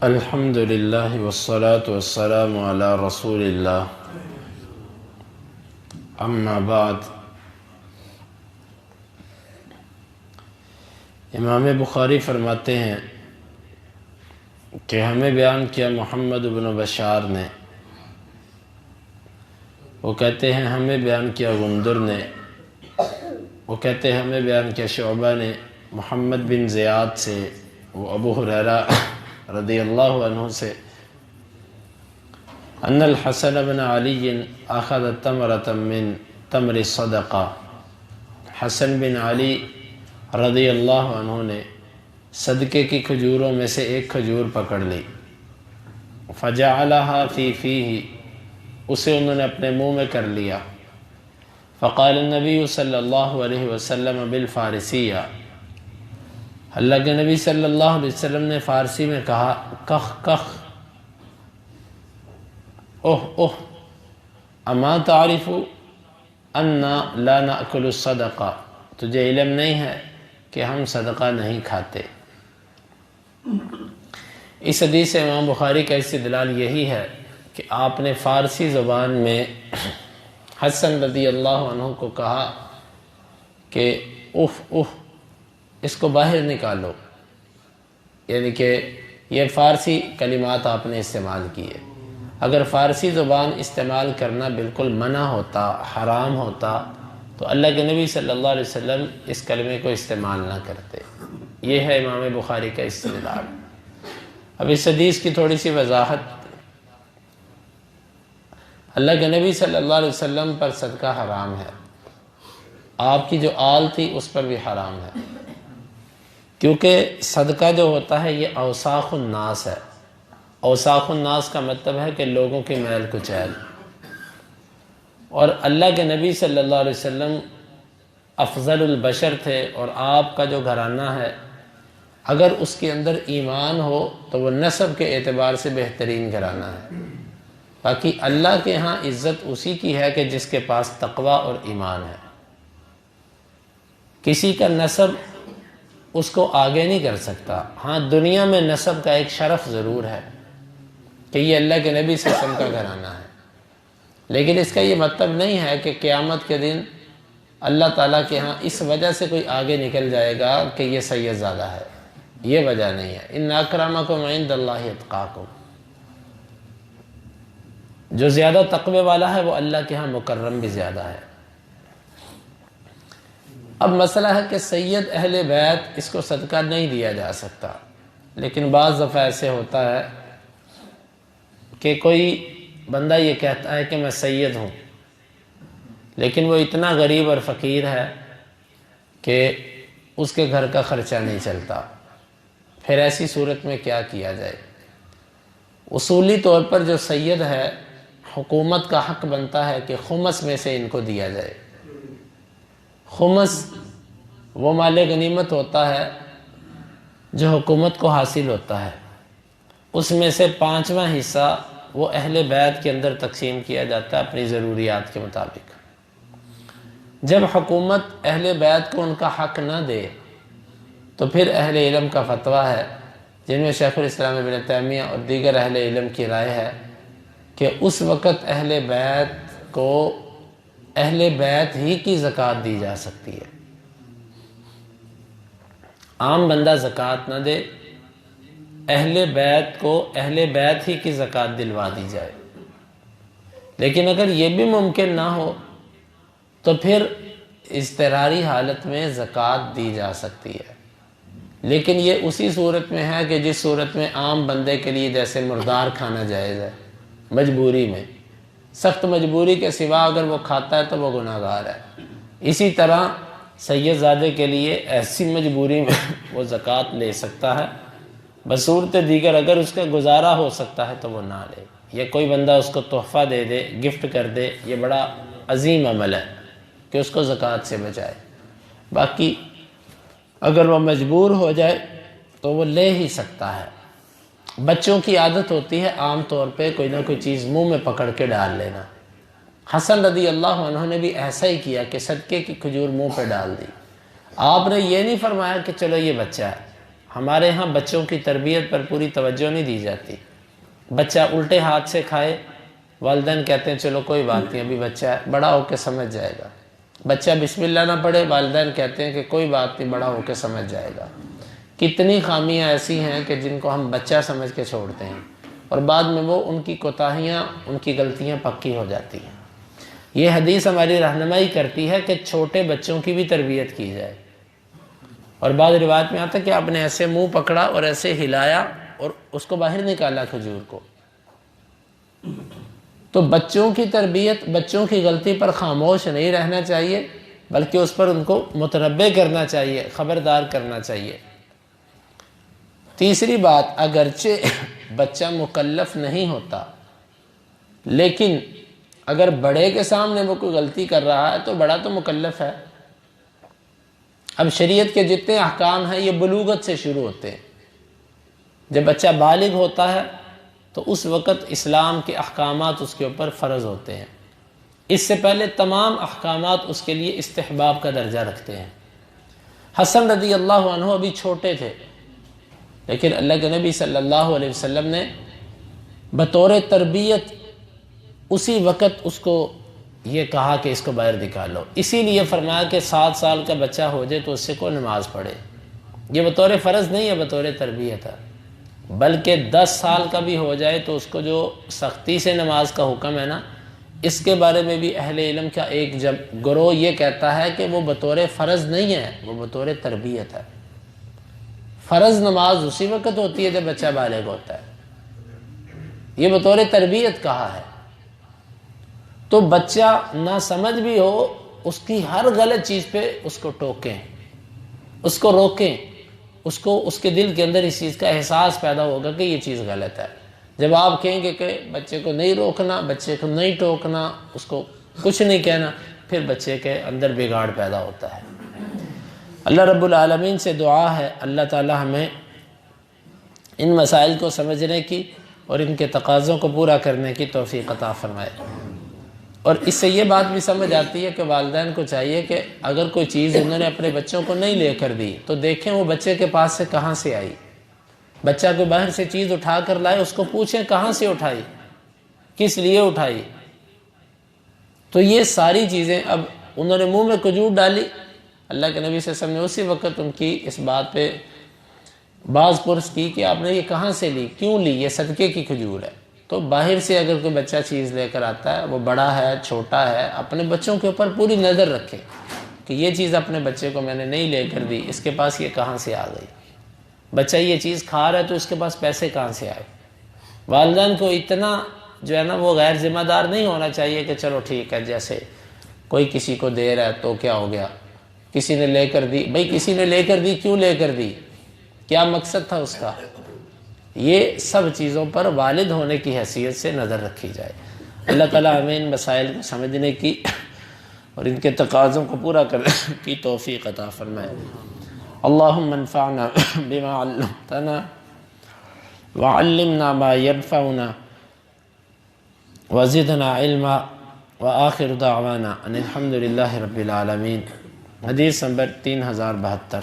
الحمد للہ والصلاة والسلام علی رسول اللہ اما بعد۔ امام بخاری فرماتے ہیں کہ ہمیں بیان کیا محمد بن بشار نے، وہ کہتے ہیں ہمیں بیان کیا غندر نے، وہ کہتے ہیں ہمیں بیان کیا شعبہ نے محمد بن زیاد سے، وہ ابو ہریرہ رضی اللہ عنہ سے، ان الحسن بن علی اخذ تمرۃ من تمر صدقہ، حسن بن علی رضی اللہ عنہ نے صدقے کی کھجوروں میں سے ایک کھجور پکڑ لی، فجعلها فی فیہ، اسے انہوں نے اپنے منہ میں کر لیا، فقال النبی صلی اللہ علیہ وسلم بالفارسیہ، اللہ کے نبی صلی اللہ علیہ وسلم نے فارسی میں کہا کخ کخ، اوہ اوہ، اما تعرف انا لا ناکل الصدقہ، تجھے علم نہیں ہے کہ ہم صدقہ نہیں کھاتے۔ اس حدیث سے امام بخاری کا استدلال یہی ہے کہ آپ نے فارسی زبان میں حسن رضی اللہ عنہ کو کہا کہ اف اف، اس کو باہر نکالو، یعنی کہ یہ فارسی کلمات آپ نے استعمال کیے۔ اگر فارسی زبان استعمال کرنا بالکل منع ہوتا، حرام ہوتا، تو اللہ کے نبی صلی اللہ علیہ وسلم اس کلمے کو استعمال نہ کرتے۔ یہ ہے امام بخاری کا استدلال۔ اب اس حدیث کی تھوڑی سی وضاحت، اللہ کے نبی صلی اللہ علیہ وسلم پر صدقہ حرام ہے، آپ کی جو آل تھی اس پر بھی حرام ہے، کیونکہ صدقہ جو ہوتا ہے یہ اوساخ الناس ہے۔ اوساخ الناس کا مطلب ہے کہ لوگوں کی میل کچیل، اور اللہ کے نبی صلی اللہ علیہ وسلم افضل البشر تھے، اور آپ کا جو گھرانہ ہے اگر اس کے اندر ایمان ہو تو وہ نسب کے اعتبار سے بہترین گھرانہ ہے۔ باقی اللہ کے ہاں عزت اسی کی ہے کہ جس کے پاس تقوی اور ایمان ہے۔ کسی کا نسب اس کو آگے نہیں کر سکتا، ہاں دنیا میں نسب کا ایک شرف ضرور ہے کہ یہ اللہ کے نبی صلی اللہ علیہ وسلم کا گھرانہ ہے، لیکن اس کا یہ مطلب نہیں ہے کہ قیامت کے دن اللہ تعالیٰ کے ہاں اس وجہ سے کوئی آگے نکل جائے گا کہ یہ سید زادہ ہے، یہ وجہ نہیں ہے۔ ان اکرمکم عند اللہ اتقاکم، جو زیادہ تقوی والا ہے وہ اللہ کے ہاں مکرم بھی زیادہ ہے۔ اب مسئلہ ہے کہ سید اہل بیت اس کو صدقہ نہیں دیا جا سکتا، لیکن بعض دفعہ ایسے ہوتا ہے کہ کوئی بندہ یہ کہتا ہے کہ میں سید ہوں، لیکن وہ اتنا غریب اور فقیر ہے کہ اس کے گھر کا خرچہ نہیں چلتا، پھر ایسی صورت میں کیا کیا جائے؟ اصولی طور پر جو سید ہے حکومت کا حق بنتا ہے کہ خمس میں سے ان کو دیا جائے۔ خمس وہ مال غنیمت ہوتا ہے جو حکومت کو حاصل ہوتا ہے، اس میں سے 5واں حصہ وہ اہل بیت کے اندر تقسیم کیا جاتا ہے اپنی ضروریات کے مطابق۔ جب حکومت اہل بیت کو ان کا حق نہ دے تو پھر اہل علم کا فتویٰ ہے، جن میں شیخ الاسلام ابن تیمیہ اور دیگر اہل علم کی رائے ہے کہ اس وقت اہل بیت کو اہل بیت ہی کی زکوٰۃ دی جا سکتی ہے، عام بندہ زکوٰۃ نہ دے، اہل بیت کو اہل بیت ہی کی زکوٰۃ دلوا دی جائے۔ لیکن اگر یہ بھی ممکن نہ ہو تو پھر اضطراری حالت میں زکوٰۃ دی جا سکتی ہے، لیکن یہ اسی صورت میں ہے کہ جس صورت میں عام بندے کے لیے جیسے مردار کھانا جائز ہے، مجبوری میں، سخت مجبوری کے سوا اگر وہ کھاتا ہے تو وہ گناہ گار ہے۔ اسی طرح سید زادے کے لیے ایسی مجبوری میں وہ زکوٰۃ لے سکتا ہے، بصورت دیگر اگر اس کا گزارا ہو سکتا ہے تو وہ نہ لے، یا کوئی بندہ اس کو تحفہ دے دے، گفٹ کر دے، یہ بڑا عظیم عمل ہے کہ اس کو زکوٰۃ سے بچائے۔ باقی اگر وہ مجبور ہو جائے تو وہ لے ہی سکتا ہے۔ بچوں کی عادت ہوتی ہے عام طور پہ کوئی نہ کوئی چیز منہ میں پکڑ کے ڈال لینا۔ حسن رضی اللہ عنہ نے بھی ایسا ہی کیا کہ صدقے کی کھجور منہ پہ ڈال دی۔ آپ نے یہ نہیں فرمایا کہ چلو یہ بچہ ہے، ہمارے ہاں بچوں کی تربیت پر پوری توجہ نہیں دی جاتی. بچہ الٹے ہاتھ سے کھائے، والدین کہتے ہیں چلو کوئی بات نہیں، ابھی بچہ ہے، بڑا ہو کے سمجھ جائے گا. بچہ بسم اللہ نہ پڑھے، والدین کہتے ہیں کہ کوئی بات نہیں، بڑا ہو کے سمجھ جائے گا. کتنی خامیاں ایسی ہیں کہ جن کو ہم بچہ سمجھ کے چھوڑتے ہیں، اور بعد میں وہ ان کی کوتاہیاں، ان کی غلطیاں پکی ہو جاتی ہیں. یہ حدیث ہماری رہنمائی کرتی ہے کہ چھوٹے بچوں کی بھی تربیت کی جائے. اور بعض روایت میں آتا ہے کہ آپ نے ایسے منہ پکڑا اور ایسے ہلایا اور اس کو باہر نکالا کھجور کو. تو بچوں کی تربیت، بچوں کی غلطی پر خاموش نہیں رہنا چاہیے، بلکہ اس پر ان کو متنبہ کرنا چاہیے، خبردار کرنا چاہیے. تیسری بات، اگرچہ بچہ مکلف نہیں ہوتا، لیکن اگر بڑے کے سامنے وہ کوئی غلطی کر رہا ہے تو بڑا تو مکلف ہے. اب شریعت کے جتنے احکام ہیں یہ بلوغت سے شروع ہوتے ہیں. جب بچہ بالغ ہوتا ہے تو اس وقت اسلام کے احکامات اس کے اوپر فرض ہوتے ہیں. اس سے پہلے تمام احکامات اس کے لیے استحباب کا درجہ رکھتے ہیں. حسن رضی اللہ عنہ ابھی چھوٹے تھے، لیکن اللہ کے نبی صلی اللہ علیہ وسلم نے بطور تربیت اسی وقت اس کو یہ کہا کہ اس کو باہر نکالو. اسی لیے فرمایا کہ 7 سال کا بچہ ہو جائے تو اس سے کوئی نماز پڑھے. یہ بطور فرض نہیں ہے، بطور تربیت ہے. بلکہ 10 سال کا بھی ہو جائے تو اس کو جو سختی سے نماز کا حکم ہے نا، اس کے بارے میں بھی اہل علم کا ایک گروہ یہ کہتا ہے کہ وہ بطور فرض نہیں ہے، وہ بطور تربیت ہے. فرض نماز اسی وقت ہوتی ہے جب بچہ بالغ ہوتا ہے، یہ بطور تربیت کہا ہے. تو بچہ نہ سمجھ بھی ہو، اس کی ہر غلط چیز پہ اس کو ٹوکیں، اس کو روکیں، اس کے دل کے اندر اس چیز کا احساس پیدا ہوگا کہ یہ چیز غلط ہے. جب آپ کہیں گے کہ بچے کو نہیں روکنا، بچے کو نہیں ٹوکنا، اس کو کچھ نہیں کہنا، پھر بچے کے اندر بگاڑ پیدا ہوتا ہے. اللہ رب العالمین سے دعا ہے اللہ تعالی ہمیں ان مسائل کو سمجھنے کی اور ان کے تقاضوں کو پورا کرنے کی توفیق عطا فرمائے. اور اس سے یہ بات بھی سمجھ آتی ہے کہ والدین کو چاہیے کہ اگر کوئی چیز انہوں نے اپنے بچوں کو نہیں لے کر دی تو دیکھیں وہ بچے کے پاس سے کہاں سے آئی. بچہ کوئی باہر سے چیز اٹھا کر لائے، اس کو پوچھیں کہاں سے اٹھائی، کس لیے اٹھائی. تو یہ ساری چیزیں، اب انہوں نے منہ میں کھجور ڈالی، اللہ کے نبی صلی اللہ علیہ وسلم نے اسی وقت ان کی اس بات پہ باز پرس کی کہ آپ نے یہ کہاں سے لی، کیوں لی، یہ صدقے کی کھجور ہے. تو باہر سے اگر کوئی بچہ چیز لے کر آتا ہے، وہ بڑا ہے چھوٹا ہے، اپنے بچوں کے اوپر پوری نظر رکھے کہ یہ چیز اپنے بچے کو میں نے نہیں لے کر دی، اس کے پاس یہ کہاں سے آ گئی. بچہ یہ چیز کھا رہا ہے تو اس کے پاس پیسے کہاں سے آئے. والدین کو اتنا جو ہے نا وہ غیر ذمہ دار نہیں ہونا چاہیے کہ چلو ٹھیک ہے، جیسے کوئی کسی کو دے رہا ہے تو کیا ہو گیا، کسی نے لے کر دی، بھئی کسی نے لے کر دی، کیوں لے کر دی، کیا مقصد تھا اس کا. یہ سب چیزوں پر والد ہونے کی حیثیت سے نظر رکھی جائے. اللہ تعالیٰ ہمیں ان مسائل کو سمجھنے کی اور ان کے تقاضوں کو پورا کرنے کی توفیق عطا فرمائے. اللہم انفعنا بما علمتنا وعلمنا ما ينفعنا وزدنا علما وآخر دعوانا ان الحمد للہ رب العالمین. حدیث نمبر 3072.